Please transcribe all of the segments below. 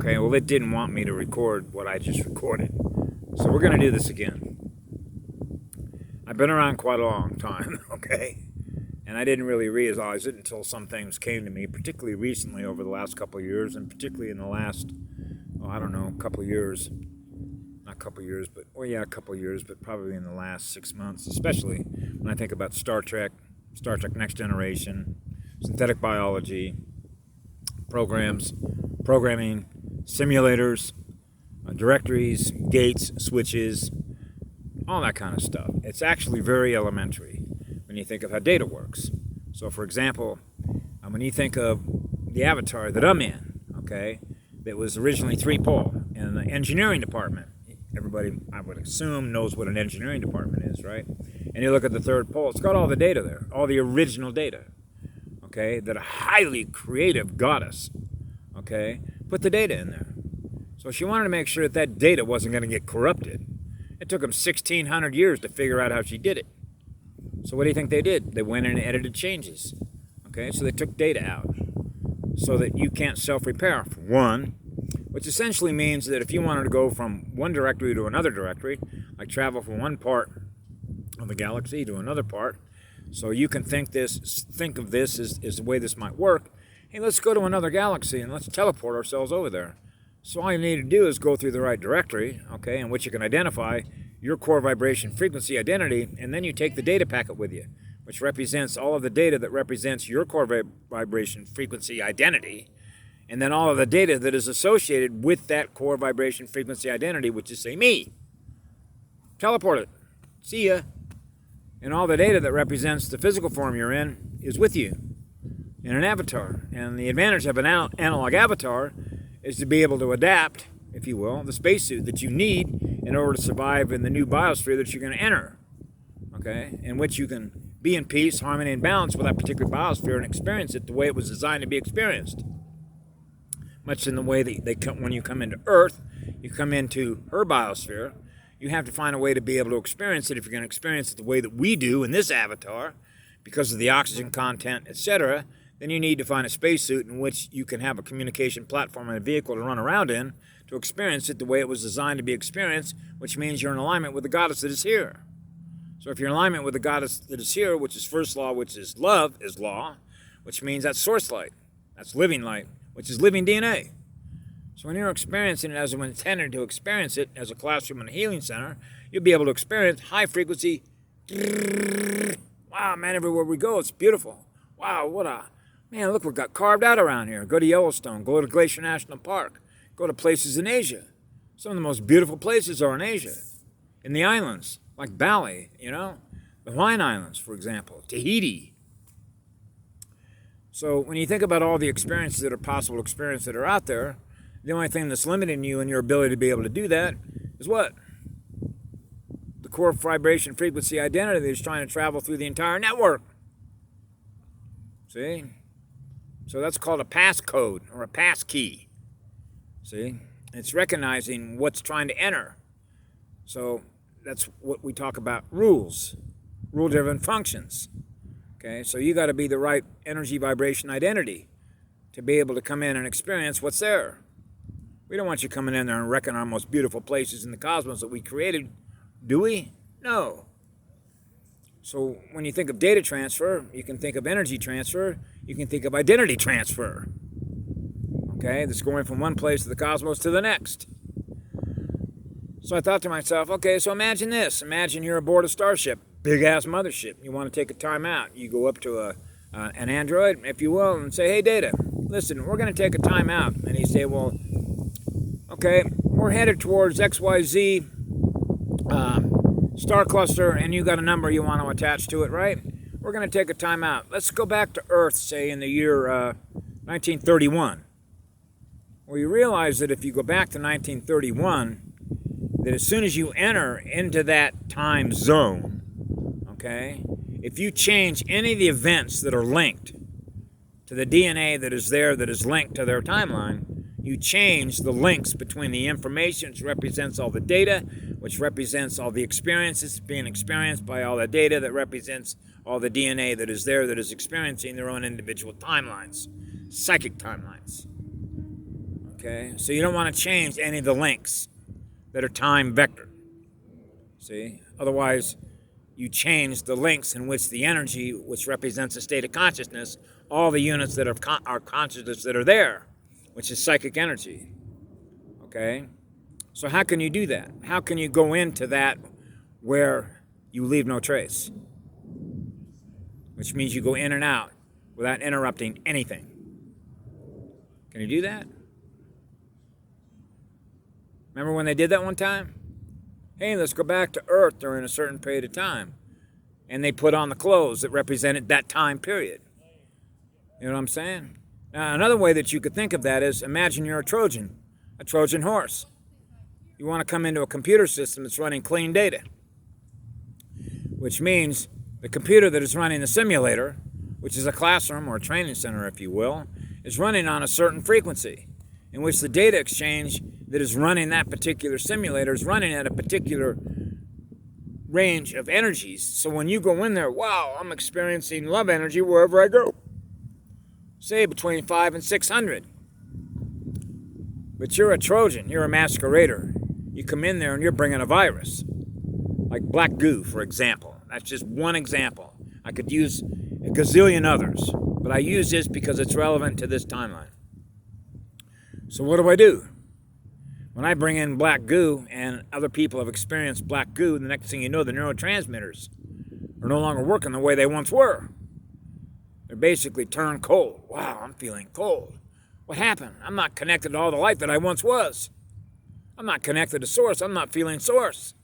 Okay, well, it didn't want me to record what I just recorded. So we're going to do this again. I've been around quite a long time, okay? And I didn't really realize it until some things came to me, particularly recently over the last couple of years, and particularly in the last, couple of years. Not a couple of years, but, a couple of years, but probably in the last 6 months, especially when I think about Star Trek Next Generation, synthetic biology, programming, simulators, directories, gates, switches, all that kind of stuff. It's actually very elementary when you think of how data works. So, for example, when you think of the avatar that I'm in, okay, that was originally 3-pole in the engineering department. Everybody, I would assume, knows what an engineering department is, right? And you look at the 3rd pole, it's got all the data there, all the original data, okay, that a highly creative goddess, okay, put the data in there. So she wanted to make sure that that data wasn't going to get corrupted. It took them 1,600 years to figure out how she did it. So what do you think they did? They went in and edited changes. Okay, so they took data out so that you can't self-repair, for one, which essentially means that if you wanted to go from one directory to another directory, like travel from one part of the galaxy to another part, so you can think of this as the way this might work. Hey, let's go to another galaxy and let's teleport ourselves over there. So all you need to do is go through the right directory, okay, in which you can identify your core vibration frequency identity, and then you take the data packet with you, which represents all of the data that represents your core vibration frequency identity, and then all of the data that is associated with that core vibration frequency identity, which is, say, me. Teleport it. See ya. And all the data that represents the physical form you're in is with you in an avatar. And the advantage of an analog avatar is to be able to adapt, if you will, the spacesuit that you need in order to survive in the new biosphere that you're going to enter, okay, in which you can be in peace, harmony, and balance with that particular biosphere and experience it the way it was designed to be experienced. Much in the way that when you come into Earth, you come into her biosphere, you have to find a way to be able to experience it if you're going to experience it the way that we do in this avatar, because of the oxygen content, etc. Then you need to find a spacesuit in which you can have a communication platform and a vehicle to run around in to experience it the way it was designed to be experienced, which means you're in alignment with the goddess that is here. So if you're in alignment with the goddess that is here, which is first law, which is love, is law, which means that's source light, that's living light, which is living DNA. So when you're experiencing it as I'm intended to experience it as a classroom and a healing center, you'll be able to experience high frequency. Wow, man, everywhere we go, it's beautiful. Wow, man, look what got carved out around here. Go to Yellowstone, go to Glacier National Park, go to places in Asia. Some of the most beautiful places are in Asia, in the islands, like Bali, the Hawaiian Islands, for example, Tahiti. So when you think about all the experiences that are possible experiences that are out there, the only thing that's limiting you and your ability to be able to do that is what? The core vibration frequency identity that is trying to travel through the entire network. See? So that's called a passcode or a passkey. See? It's recognizing what's trying to enter. So that's what we talk about, rules, rule-driven functions. Okay, so you got to be the right energy vibration identity to be able to come in and experience what's there. We don't want you coming in there and wrecking our most beautiful places in the cosmos that we created, do we? No. So when you think of data transfer, you can think of energy transfer, you can think of identity transfer. Okay, that's going from one place of the cosmos to the next. So I thought to myself, okay, so imagine this. Imagine you're aboard a starship, big-ass mothership. You want to take a time out. You go up to an android, if you will, and say, hey, Data, listen, we're going to take a time out. And he say, well, okay, we're headed towards XYZ star cluster, and you got a number you want to attach to it, right? We're going to take a time out. Let's go back to Earth, say, in the year 1931. Well, you realize that if you go back to 1931, that as soon as you enter into that time zone, okay, if you change any of the events that are linked to the DNA that is there that is linked to their timeline, you change the links between the information, which represents all the data, which represents all the experiences being experienced by all the data that represents all the DNA that is there that is experiencing their own individual timelines, psychic timelines. Okay, so you don't want to change any of the links that are time vectored. See, otherwise you change the links in which the energy, which represents a state of consciousness, all the units that are consciousness that are there, which is psychic energy. Okay, so how can you do that? How can you go into that where you leave no trace? Which means you go in and out without interrupting anything. Can you do that? Remember when they did that one time? Hey, let's go back to Earth during a certain period of time. And they put on the clothes that represented that time period. You know what I'm saying? Now, another way that you could think of that is, imagine you're a Trojan horse. You want to come into a computer system that's running clean data. Which means the computer that is running the simulator, which is a classroom or a training center, if you will, is running on a certain frequency, in which the data exchange that is running that particular simulator is running at a particular range of energies. So when you go in there, wow, I'm experiencing love energy wherever I go. Say between 5 and 600. But you're a Trojan, you're a masquerader. You come in there and you're bringing a virus. Like black goo, for example. That's just one example. I could use a gazillion others, but I use this because it's relevant to this timeline. So what do? When I bring in black goo and other people have experienced black goo, the next thing you know, the neurotransmitters are no longer working the way they once were. They're basically turned cold. Wow, I'm feeling cold. What happened? I'm not connected to all the light that I once was. I'm not connected to source. I'm not feeling source.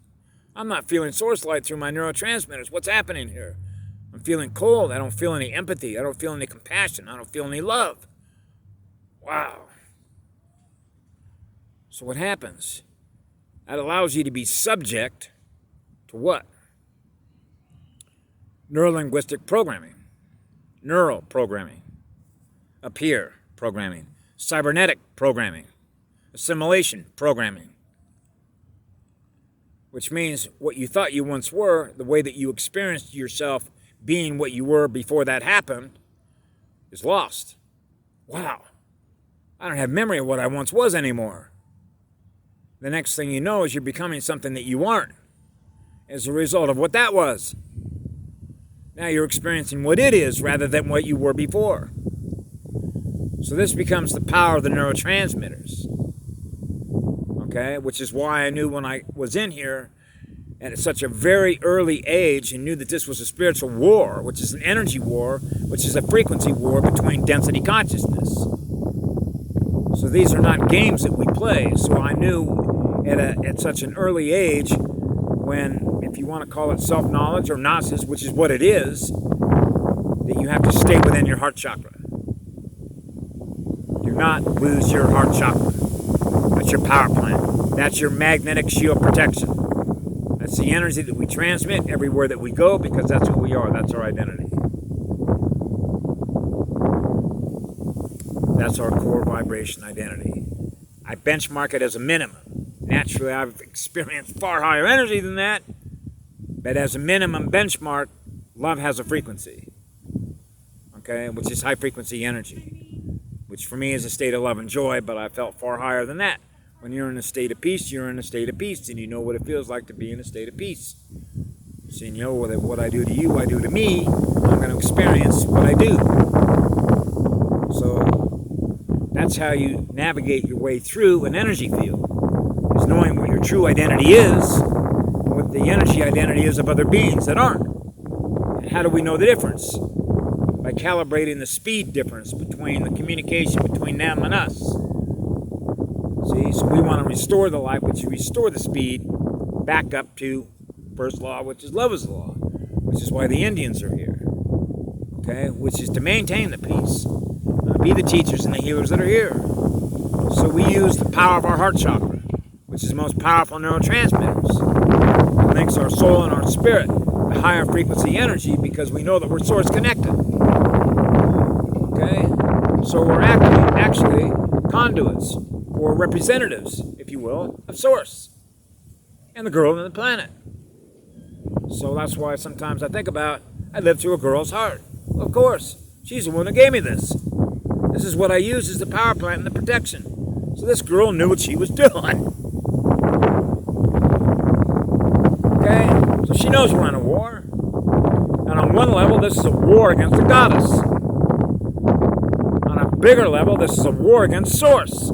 I'm not feeling source light through my neurotransmitters. What's happening here? I'm feeling cold. I don't feel any empathy. I don't feel any compassion. I don't feel any love. Wow. So what happens? That allows you to be subject to what? Neurolinguistic programming, neural programming, appear programming, cybernetic programming, assimilation programming, which means what you thought you once were, the way that you experienced yourself being what you were before that happened, is lost. Wow, I don't have memory of what I once was anymore. The next thing you know is you're becoming something that you aren't as a result of what that was. Now you're experiencing what it is rather than what you were before. So this becomes the power of the neurotransmitters. Okay, which is why I knew when I was in here at such a very early age and knew that this was a spiritual war, which is an energy war, which is a frequency war between density consciousness. So these are not games that we play. So I knew at such an early age, when, if you want to call it self-knowledge or gnosis, which is what it is, that you have to stay within your heart chakra. Do not lose your heart chakra. That's your power plant. That's your magnetic shield protection. That's the energy that we transmit everywhere that we go, because that's who we are. That's our identity. That's our core vibration identity. I benchmark it as a minimum. Naturally, I've experienced far higher energy than that, but as a minimum benchmark, love has a frequency, okay, which is high frequency energy, which for me is a state of love and joy, but I felt far higher than that. When you're in a state of peace, you're in a state of peace, and you know what it feels like to be in a state of peace. So you know what I do to you, I do to me, I'm going to experience what I do. So that's how you navigate your way through an energy field. Is knowing what your true identity is, and what the energy identity is of other beings that aren't. And how do we know the difference? By calibrating the speed difference between the communication between them and us. See, so we want to restore the light, which is restore the speed back up to first law, which is love is the law, which is why the Indians are here. Okay, which is to maintain the peace, be the teachers and the healers that are here. So we use the power of our heart chakra, which is the most powerful neurotransmitters. It links our soul and our spirit to higher frequency energy because we know that we're source connected. Okay? So we're actually conduits, or representatives, if you will, of source and the girl and the planet. So that's why sometimes I think about, I live through a girl's heart. Of course, she's the one who gave me this. This is what I use as the power plant and the protection. So So this girl knew what she was doing. Okay? So she knows we're in a war. And on one level, this is a war against the goddess. On a bigger level, this is a war against Source.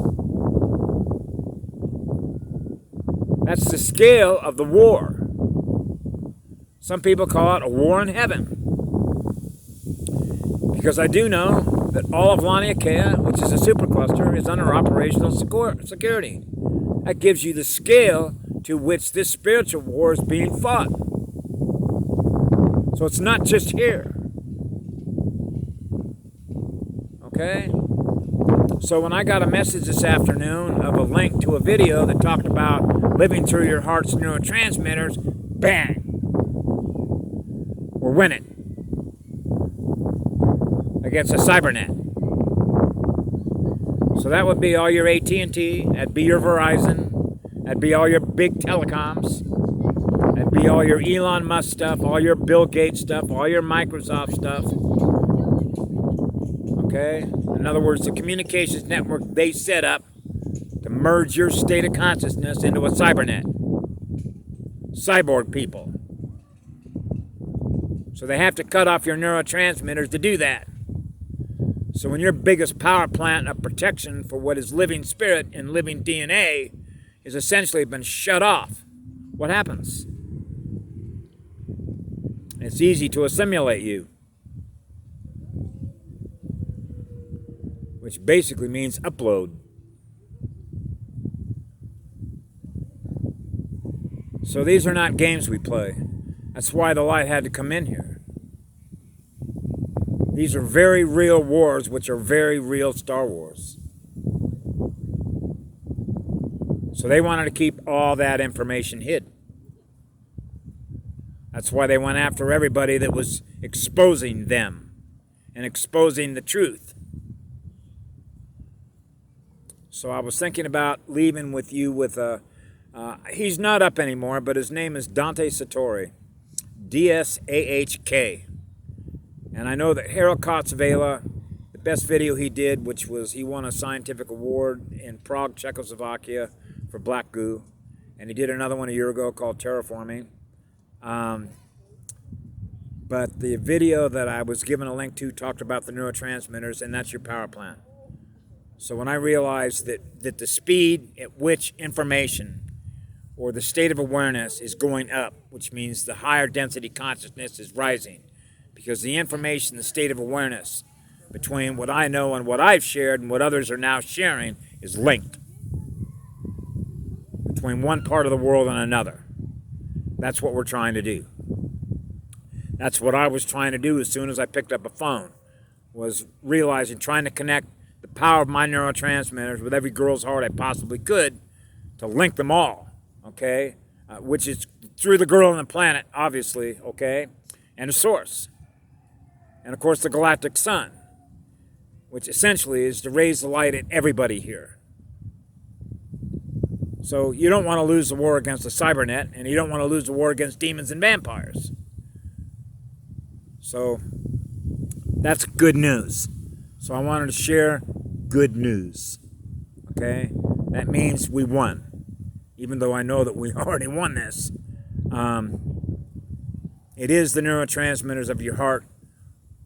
That's the scale of the war. Some people call it a war in heaven. Because I do know that all of Laniakea, which is a supercluster, is under operational security. That gives you the scale to which this spiritual war is being fought. So it's not just here. Okay? So when I got a message this afternoon of a link to a video that talked about living through your heart's neurotransmitters, bang! We're winning against a Cybernet. So that would be all your AT&T, that'd be your Verizon, that'd be all your big telecoms, that'd be all your Elon Musk stuff, all your Bill Gates stuff, all your Microsoft stuff. Okay? In other words, the communications network they set up to merge your state of consciousness into a Cybernet. Cyborg people. So they have to cut off your neurotransmitters to do that. So when your biggest power plant of protection for what is living spirit and living DNA is essentially been shut off, what happens? It's easy to assimilate you. Which basically means upload. So these are not games we play. That's why the light had to come in here. These are very real wars, which are very real Star Wars. So they wanted to keep all that information hid. That's why they went after everybody that was exposing them and exposing the truth. So I was thinking about leaving with you with a, he's not up anymore, but his name is Dante Satori, D-S-A-H-K. And I know that Harold Kotzvela, the best video he did, which was he won a scientific award in Prague, Czechoslovakia for black goo. And he did another one a year ago called Terraforming. But the video that I was given a link to talked about the neurotransmitters, and that's your power plant. So when I realized that the speed at which information or the state of awareness is going up, which means the higher density consciousness is rising, because the information, the state of awareness between what I know and what I've shared and what others are now sharing is linked between one part of the world and another. That's what we're trying to do. That's what I was trying to do as soon as I picked up a phone, was realizing, trying to connect the power of my neurotransmitters with every girl's heart I possibly could to link them all, okay? Which is through the girl on the planet, obviously, okay? And the source. And of course the galactic sun, which essentially is to raise the light at everybody here. So you don't want to lose the war against the Cybernet, and you don't want to lose the war against demons and vampires. So that's good news. So I wanted to share good news. Okay? That means we won. Even though I know that we already won this. It is the neurotransmitters of your heart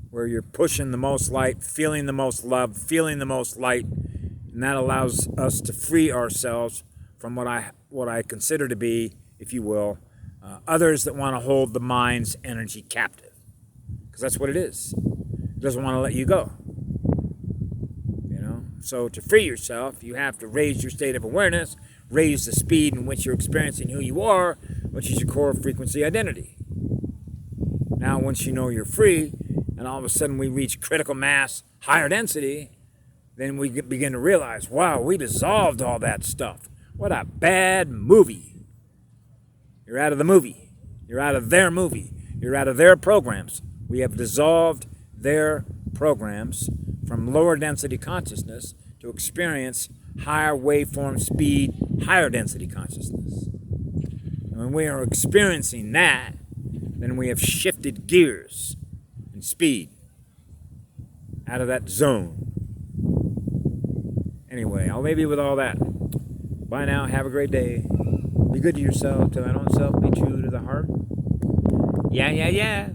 where you're pushing the most light, feeling the most love, feeling the most light, and that allows us to free ourselves from what I consider to be, if you will, others that want to hold the mind's energy captive. Because that's what it is. It doesn't want to let you go. You know? So to free yourself, you have to raise your state of awareness, raise the speed in which you're experiencing who you are, which is your core frequency identity. Now, once you know you're free, and all of a sudden we reach critical mass, higher density, then we begin to realize, wow, we dissolved all that stuff. What a bad movie. You're out of the movie. You're out of their movie. You're out of their programs. We have dissolved their programs from lower density consciousness to experience higher waveform speed, higher density consciousness. And when we are experiencing that, then we have shifted gears and speed out of that zone Anyway, I'll leave you with all that. Bye now. Have a great day. Be good to yourself. To thine own self. Be true to the heart. Yeah, yeah, yeah.